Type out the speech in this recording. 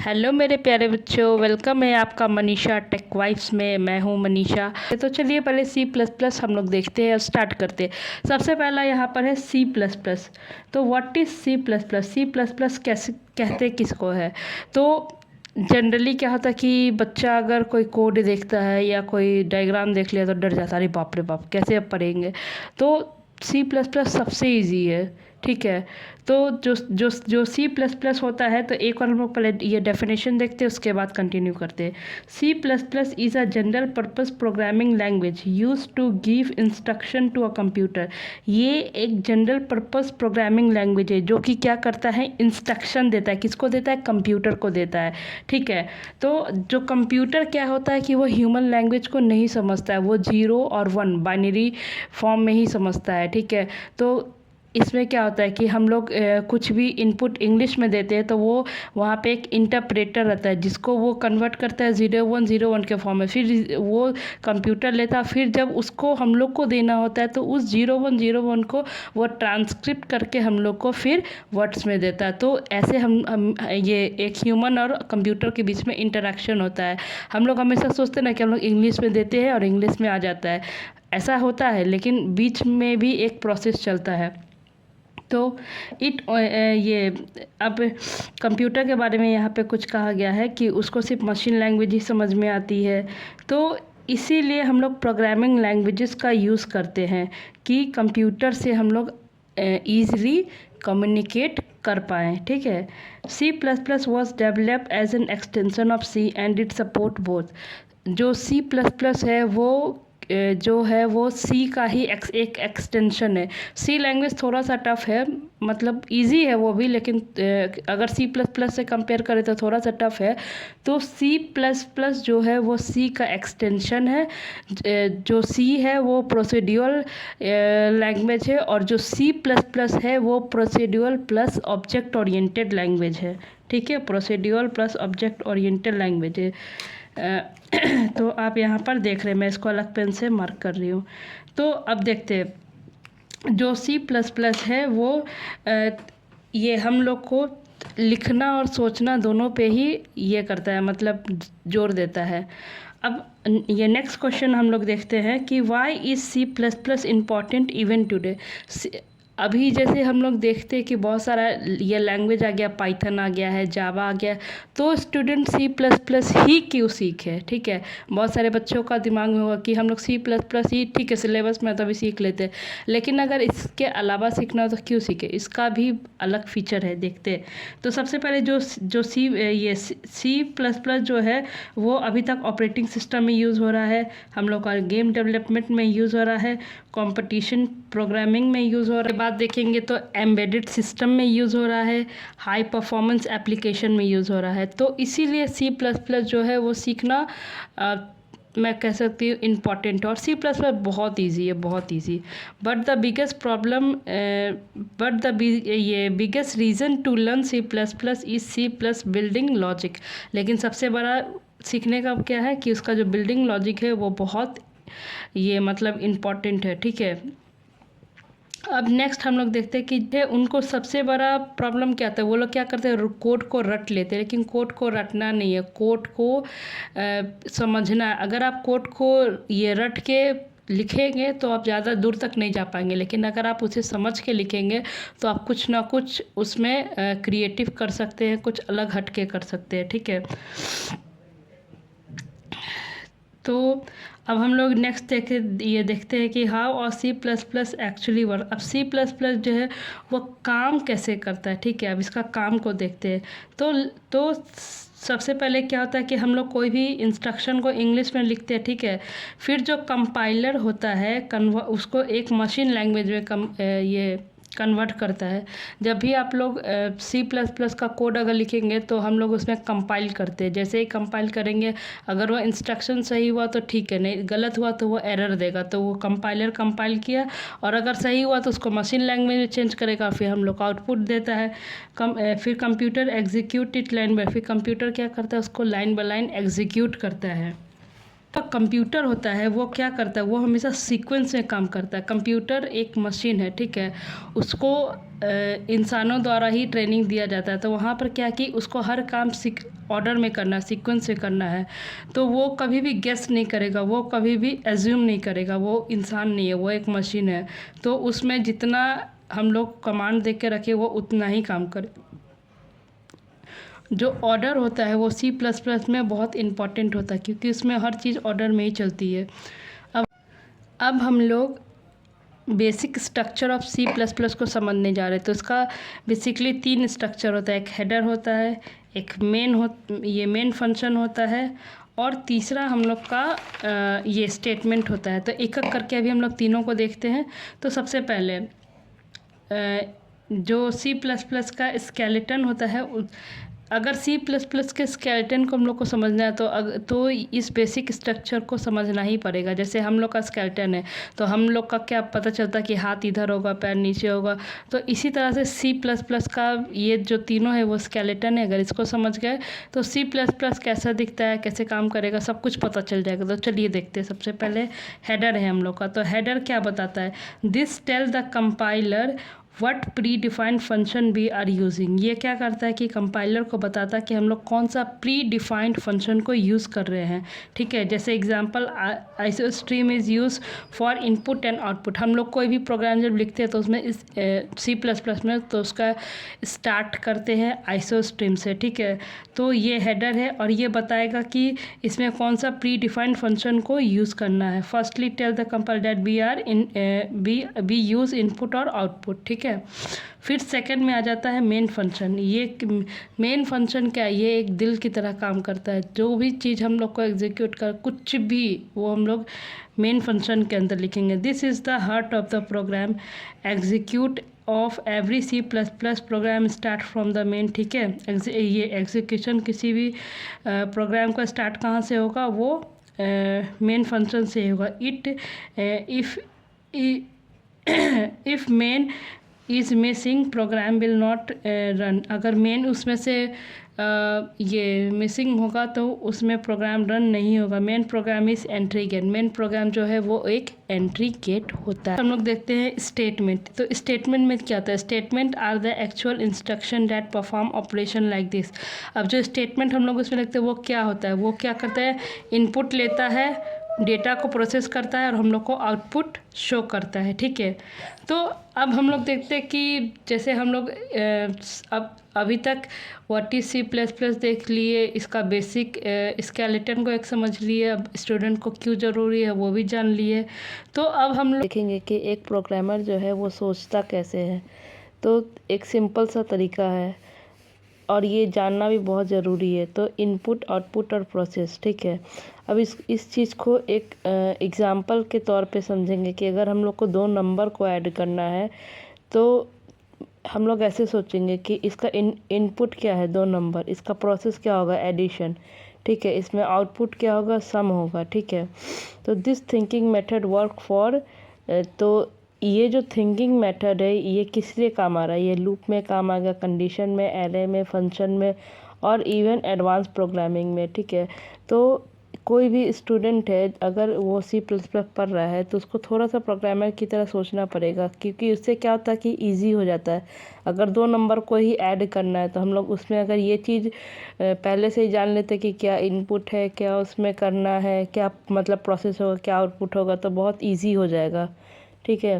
Hello मेरे प्यारे बच्चों, वेलकम है आपका मनीषा टेक वाइब्स में। मैं हूँ मनीषा। तो चलिए पहले सी प्लस प्लस हम लोग देखते हैं और स्टार्ट करते हैं। सबसे पहला यहाँ पर है सी प्लस प्लस। तो what is C plus plus? C plus plus कैसे कहते किसको है? तो जनरली क्या होता है कि बच्चा अगर कोई कोड देखता है या कोई डायग्राम देख लिया तो डर जाता है, अरे बाप रे बाप कैसे अब पढ़ेंगे। तो सी प्लस प्लस सबसे ईजी है, ठीक है। तो जो जो जो सी प्लस प्लस होता है, तो एक और हम लोग पहले ये डेफिनेशन देखते हैं, उसके बाद कंटिन्यू करते हैं। C plus plus is a general purpose programming language use to give instruction to a computer. ये एक जनरल पर्पस प्रोग्रामिंग लैंग्वेज है जो कि क्या करता है, इंस्ट्रक्शन देता है। किसको देता है? कंप्यूटर को देता है, ठीक है। तो जो कंप्यूटर क्या होता है कि वो ह्यूमन लैंग्वेज को नहीं समझता है, वो 0 और 1 बाइनरी फॉर्म में ही समझता है, ठीक है। तो इसमें क्या होता है कि हम लोग कुछ भी इनपुट इंग्लिश में देते हैं तो वो वहाँ पे एक इंटरप्रेटर रहता है जिसको वो कन्वर्ट करता है 0101 के फॉर्म में। फिर वो कंप्यूटर लेता है, फिर जब उसको हम लोग को देना होता है तो उस 0101 को वो ट्रांसक्रिप्ट करके हम लोग को फिर वर्ड्स में देता है। तो ऐसे हम ये एक ह्यूमन और कंप्यूटर के बीच में इंटरेक्शन होता है। हम लोग हमेशा सोचते हैं ना कि हम लोग इंग्लिश में देते हैं और इंग्लिश में आ जाता है, ऐसा होता है, लेकिन बीच में भी एक प्रोसेस चलता है। तो ये अब कंप्यूटर के बारे में यहाँ पे कुछ कहा गया है कि उसको सिर्फ मशीन लैंग्वेज ही समझ में आती है। तो इसीलिए हम लोग प्रोग्रामिंग लैंग्वेजेस का यूज़ करते हैं कि कंप्यूटर से हम लोग ईज़िली कम्युनिकेट कर पाएँ, ठीक है। C plus plus was develop as an extension of C and it support both. जो सी प्लस प्लस है वो जो है वो सी का ही एक एक्सटेंशन है। सी लैंग्वेज थोड़ा सा टफ है, मतलब इजी है वो भी, लेकिन अगर सी प्लस प्लस से कंपेयर करें तो थोड़ा सा टफ है। तो सी प्लस प्लस जो है वो सी का एक्सटेंशन है। जो सी है वो प्रोसीड्यूरल लैंग्वेज है, और जो सी प्लस प्लस है वो procedural plus object oriented language है, ठीक है। Procedural plus object oriented language है। तो आप यहाँ पर देख रहे हैं, मैं इसको अलग पेन से मार्क कर रही हूँ। तो अब देखते हैं जो सी प्लस प्लस है वो ये हम लोग को लिखना और सोचना दोनों पे ही ये करता है, मतलब जोर देता है। अब ये नेक्स्ट क्वेश्चन हम लोग देखते हैं कि why is C plus plus important even today. अभी जैसे हम लोग देखते हैं कि बहुत सारा ये लैंग्वेज आ गया, पाइथन आ गया है, जावा आ गया, तो स्टूडेंट सी प्लस प्लस ही क्यों सीखे, ठीक है। बहुत सारे बच्चों का दिमाग में होगा कि हम लोग सी प्लस प्लस ही, ठीक है, सिलेबस में तो अभी सीख लेते हैं, लेकिन अगर इसके अलावा सीखना हो तो क्यों सीखे। इसका भी अलग फीचर है, देखते हैं। तो सबसे पहले जो सी प्लस प्लस जो है वो अभी तक ऑपरेटिंग सिस्टम में यूज़ हो रहा है, हम लोग का गेम डेवलपमेंट में यूज़ हो रहा है, कंपटीशन प्रोग्रामिंग में यूज़ हो रहा है। बात देखेंगे तो एम्बेडेड सिस्टम में यूज़ हो रहा है, हाई परफॉर्मेंस एप्लीकेशन में यूज़ हो रहा है। तो इसीलिए सी प्लस प्लस जो है वो सीखना मैं कह सकती हूँ इम्पॉर्टेंट। और सी प्लस प्लस बहुत ईजी है, बहुत easy. But the biggest problem ये biggest reason to learn C plus plus is C plus building logic. लेकिन सबसे बड़ा सीखने का क्या है कि उसका जो बिल्डिंग लॉजिक है वो बहुत ये मतलब इम्पॉर्टेंट है, ठीक है। अब नेक्स्ट हम लोग देखते हैं कि उनको सबसे बड़ा प्रॉब्लम क्या आता है। वो लोग क्या करते हैं, कोड को रट लेते हैं, लेकिन कोड को रटना नहीं है, कोड को समझना है। अगर आप कोड को ये रट के लिखेंगे तो आप ज़्यादा दूर तक नहीं जा पाएंगे, लेकिन अगर आप उसे समझ के लिखेंगे तो आप कुछ ना कुछ उसमें क्रिएटिव कर सकते हैं, कुछ अलग हट के कर सकते हैं, ठीक है। तो अब हम लोग नेक्स्ट देखते हैं कि हाउ और C plus plus actually work. अब सी प्लस प्लस जो है वो काम कैसे करता है, ठीक है। अब इसका काम को देखते हैं। तो सबसे पहले क्या होता है कि हम लोग कोई भी इंस्ट्रक्शन को इंग्लिश में लिखते हैं, ठीक है। फिर जो कंपाइलर होता है उसको एक मशीन लैंग्वेज में ये कन्वर्ट करता है। जब भी आप लोग सी प्लस प्लस का कोड अगर लिखेंगे तो हम लोग उसमें कंपाइल करते हैं। जैसे ही कंपाइल करेंगे, अगर वो इंस्ट्रक्शन सही हुआ तो ठीक है, नहीं गलत हुआ तो वो एरर देगा। तो वो कंपाइलर कंपाइल किया, और अगर सही हुआ तो उसको मशीन लैंग्वेज में चेंज करेगा, फिर हम लोग आउटपुट देता है। फिर computer execute it line by, फिर कंप्यूटर क्या करता है, उसको लाइन बाय लाइन एग्जीक्यूट करता है। तो कंप्यूटर होता है वो क्या करता है, वो हमेशा सीक्वेंस में काम करता है। कंप्यूटर एक मशीन है, ठीक है। उसको इंसानों द्वारा ही ट्रेनिंग दिया जाता है। तो वहाँ पर क्या कि उसको हर काम ऑर्डर में करना है, सीक्वेंस से करना है। तो वो कभी भी गेस नहीं करेगा, वो कभी भी एज्यूम नहीं करेगा। वो इंसान नहीं है, वो एक मशीन है। तो उसमें जितना हम लोग कमांड दे के रखे वो उतना ही काम करे। जो ऑर्डर होता है वो C++ में बहुत इम्पॉर्टेंट होता है, क्योंकि उसमें हर चीज़ ऑर्डर में ही चलती है। अब हम लोग बेसिक स्ट्रक्चर ऑफ C++ को समझने जा रहे हैं। तो इसका बेसिकली 3 स्ट्रक्चर होता है। एक हेडर होता है, एक ये मेन फंक्शन होता है, और तीसरा हम लोग का ये स्टेटमेंट होता है। तो एक एक करके अभी हम लोग तीनों को देखते हैं। तो सबसे पहले जो C++ का स्केलेटन होता है, अगर C++ के स्केलेटन को हम लोग को समझना है तो इस बेसिक स्ट्रक्चर को समझना ही पड़ेगा। जैसे हम लोग का स्केलेटन है, तो हम लोग का क्या पता चलता कि हाथ इधर होगा, पैर नीचे होगा। तो इसी तरह से C++ का ये जो तीनों है वो स्केलेटन है। अगर इसको समझ गए तो C++ कैसा दिखता है, कैसे काम करेगा, सब कुछ पता चल जाएगा। तो चलिए देखते हैं। सबसे पहले हेडर है हम लोग का। तो हेडर क्या बताता है? This tell the compiler what predefined function we are using. ये क्या करता है कि कंपाइलर को बताता है कि हम लोग कौन सा प्री डिफाइंड फंक्शन को यूज़ कर रहे हैं। ठीक है, जैसे example iostream is use for input and output. हम लोग कोई भी प्रोग्राम जब लिखते हैं तो उसमें इस C++ में तो उसका स्टार्ट करते हैं आइसोस्ट्रीम से। ठीक है, तो ये हेडर है और ये बताएगा कि इसमें कौन सा प्री डिफाइंड फंक्शन को यूज़ करना है। Firstly tell the compiler that we use input और आउटपुट। ठीक है, फिर सेकंड में आ जाता है मेन फंक्शन। ये मेन फंक्शन क्या है? ये एक दिल की तरह काम करता है। जो भी चीज़ हम लोग को एग्जीक्यूट कर, कुछ भी, वो हम लोग मेन फंक्शन के अंदर लिखेंगे। This is the heart of the program, execute of every C++ program start from the main. ठीक है, ये एग्जीक्यूशन किसी भी प्रोग्राम का स्टार्ट कहाँ से होगा? वो मेन फंक्शन से होगा। If main is missing program will not run. अगर मेन उसमें से ये मिसिंग होगा तो उसमें प्रोग्राम रन नहीं होगा। Main program is entry gate. Main program जो है वो एक एंट्री गेट होता है। हम लोग देखते हैं स्टेटमेंट। तो स्टेटमेंट में क्या होता है? Statement are the actual instruction that perform operation like this. अब जो स्टेटमेंट हम लोग उसमें लिखते हैं वो क्या होता है? वो क्या करता है? इनपुट लेता है, डेटा को प्रोसेस करता है और हम लोग को आउटपुट शो करता है। ठीक है, तो अब हम लोग देखते हैं कि जैसे हम लोग अब अभी तक व्हाट इज C++ देख लिए, इसका बेसिक स्केलेटन को एक समझ लिए, अब स्टूडेंट को क्यों ज़रूरी है वो भी जान लिए। तो अब हम लोग देखेंगे कि एक प्रोग्रामर जो है वो सोचता कैसे है। तो एक सिंपल सा तरीका है और ये जानना भी बहुत ज़रूरी है। तो इनपुट, आउटपुट और प्रोसेस। ठीक है, अब इस चीज़ को एक एग्ज़ाम्पल के तौर पे समझेंगे कि अगर हम लोग को 2 नंबर को ऐड करना है तो हम लोग ऐसे सोचेंगे कि इसका इनपुट क्या है? 2 नंबर। इसका प्रोसेस क्या होगा? एडिशन। ठीक है, इसमें आउटपुट क्या होगा? सम होगा। ठीक है, तो this thinking method work for, तो ये जो थिंकिंग मेथड है ये किस लिए काम आ रहा है? ये लूप में काम आएगा, कंडीशन में, एरे में, फंक्शन में और इवन एडवांस प्रोग्रामिंग में। ठीक है, तो कोई भी स्टूडेंट है अगर वो C++ पढ़ रहा है तो उसको थोड़ा सा प्रोग्रामर की तरह सोचना पड़ेगा, क्योंकि उससे क्या होता है कि इजी हो जाता है। अगर 2 नंबर को ही ऐड करना है तो हम लोग उसमें अगर ये चीज़ पहले से ही जान लेते कि क्या इनपुट है, क्या उसमें करना है, क्या मतलब प्रोसेस होगा, क्या आउटपुट होगा, तो बहुत ईजी हो जाएगा। ठीक है।